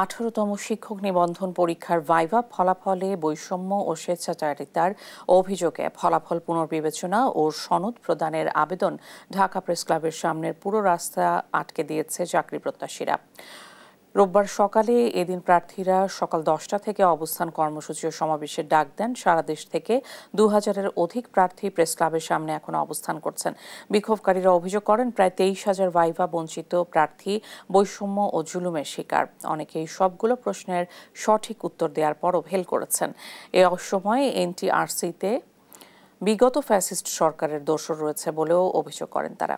18তম শিক্ষক নিবন্ধন পরীক্ষার ভাইভা ফলাফলে বৈষম্য ও স্বেচ্ছাচারিতার অভিযোগে ফলাফল পুনর্বিবেচনা ও সনদ প্রদানের আবেদন ঢাকা প্রেস ক্লাবের সামনের পুরো রাস্তা আটকে দিয়েছে চাকরি প্রত্যাশীরা। রোববার সকালে এদিন প্রার্থীরা সকাল 10টা থেকে অবস্থান কর্মসূচি ও সমাবেশের ডাক দেন। সারা দেশ থেকে 2000-এর অধিক প্রার্থী প্রেস ক্লাবের সামনে এখন অবস্থান করছেন। বিক্ষোভকারীরা অভিযোগ করেন প্রায় 23,000 ভাইভা বঞ্চিত প্রার্থী বৈষম্য ও জুলুমের শিকার। অনেকেই সবগুলো প্রশ্নের সঠিক উত্তর দেওয়ার পরও ফেল করেছেন। এ অসময়ে এনটিআরসিতে বিগত ফ্যাসিস্ট সরকারের দোষর রয়েছে বলেও অভিযোগ করেন তারা।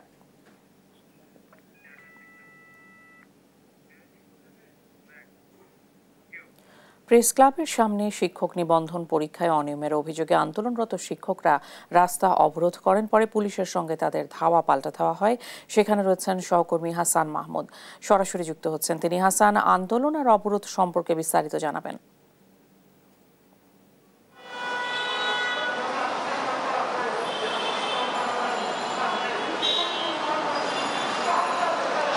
প্রেস ক্লাবের সামনে শিক্ষক নিবন্ধন পরীক্ষায় অনিয়মের অভিযোগে আন্দোলনরত শিক্ষকরা রাস্তা অবরোধ করেন। পরে পুলিশের সঙ্গে তাদের ধাওয়া পাল্টা ধাওয়া হয়। সেখানে রয়েছেন সহকর্মী হাসান মাহমুদ, সরাসরি যুক্ত হচ্ছেন তিনি। হাসান, আন্দোলন আর অবরোধ সম্পর্কে বিস্তারিত জানাবেন।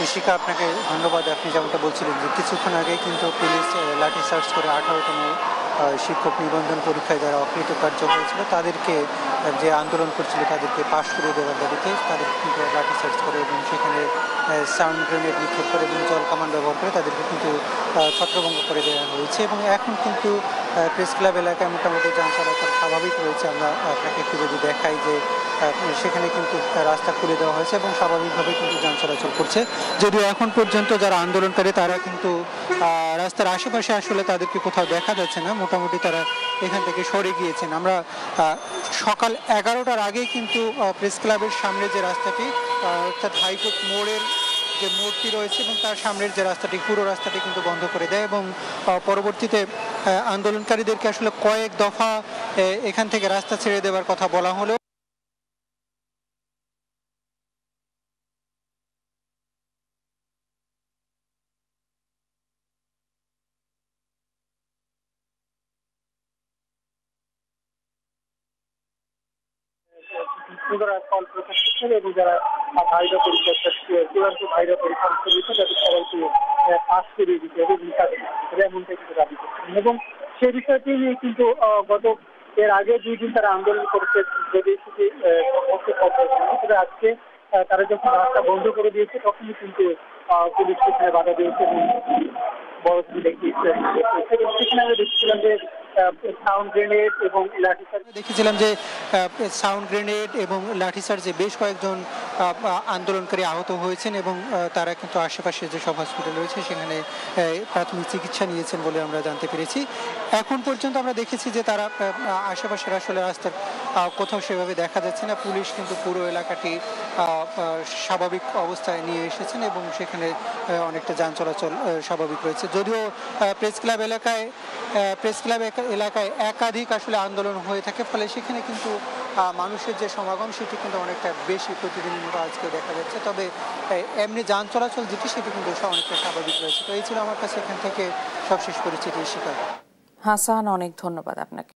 ইশিকা, আপনাকে ধন্যবাদ। আপনি যেমনটা বলছিলেন যে কিছুক্ষণ আগে কিন্তু পুলিশ লাঠি চার্জ করে 18তম শিক্ষক নিবন্ধন পরীক্ষায় যারা অকৃতকার্য হয়েছিল তাদেরকে, যে আন্দোলন করছিল তাদেরকে পাশ করে দেওয়ার দাবিতে তাদের কিন্তু লাঠি চার্জ করে এবং সেখানে সাউন্ড গ্রেনেড নিক্ষেপ করে এবং জল কামান ব্যবহার করে তাদেরকে কিন্তু ছত্রভঙ্গ করে দেওয়া হয়েছে। এবং এখন কিন্তু প্রেস ক্লাব এলাকায় মোটামুটি যান চলাচল স্বাভাবিক রয়েছে। আমরা আপনাকে একটু যদি দেখাই যে সেখানে কিন্তু রাস্তা খুলে দেওয়া হয়েছে এবং স্বাভাবিকভাবে কিন্তু যান চলাচল করছে। যদিও এখন পর্যন্ত যারা আন্দোলনকারী তারা কিন্তু রাস্তার আশেপাশে আসলে তাদেরকে কোথাও দেখা যাচ্ছে না, মোটামুটি তারা এখান থেকে সরে গিয়েছেন। আমরা সকাল 11টার আগেই কিন্তু প্রেস ক্লাবের সামনে যে রাস্তাটি, অর্থাৎ হাইকোর্ট মোড়ের যে মোড়টি রয়েছে এবং তার সামনের যে রাস্তাটি, পুরো রাস্তাটি কিন্তু বন্ধ করে দেয় এবং পরবর্তীতে আন্দোলনকারীদেরকে আসলে কয়েক দফা এখান থেকে রাস্তা ছেড়ে দেওয়ার কথা বলা হলেও ফল প্রকাশ করছে এবং যারা ভাইরা পরীক্ষা চূড়ান্ত ভাইরা পরীক্ষা দিচ্ছে তাদের সবাইকে পাস করিয়ে দিতে হবে এমনটাই কিন্তু দাবি করছেন। এবং সেই বিষয়টি নিয়ে কিন্তু গত এর আগে 2 দিন তারা আন্দোলন করছে, যদি তবে আজকে তারা যখন রাস্তা বন্ধ করে দিয়েছে তখনই কিন্তু পুলিশ সেখানে বাধা দিয়েছে এবং বড় সেখানে আমরা দেখছিলাম যে সাউন্ড গ্রেনেড এবং লাঠিচার্জ এবং লাঠিচার্জে বেশ কয়েকজন আন্দোলনকারী আহত হয়েছেন এবং তারা কিন্তু আশেপাশে যে সব হসপিটাল রয়েছে সেখানে প্রাথমিক চিকিৎসা নিয়েছেন বলে আমরা জানতে পেরেছি। এখন পর্যন্ত আমরা দেখেছি যে তারা আশেপাশের আসলে রাস্তার কোথাও সেভাবে দেখা যাচ্ছে না। পুলিশ কিন্তু পুরো এলাকাটি স্বাভাবিক অবস্থায় নিয়ে এসেছেন এবং সেখানে অনেকটা যান চলাচল স্বাভাবিক রয়েছে। যদিও প্রেস ক্লাব এলাকায় একাধিক আসলে আন্দোলন হয়ে থাকে, ফলে সেখানে কিন্তু মানুষের যে সমাগম সেটি কিন্তু অনেকটা বেশি প্রতিদিনের মতো আজকে দেখা যাচ্ছে। তবে এমনি যান চলাচল যেটি সেটি কিন্তু অনেকটা স্বাভাবিক রয়েছে। তো এই ছিল আমার কাছে এখান থেকে সবশেষ পরিচিতি। শিকার হাসান, অনেক ধন্যবাদ আপনাকে।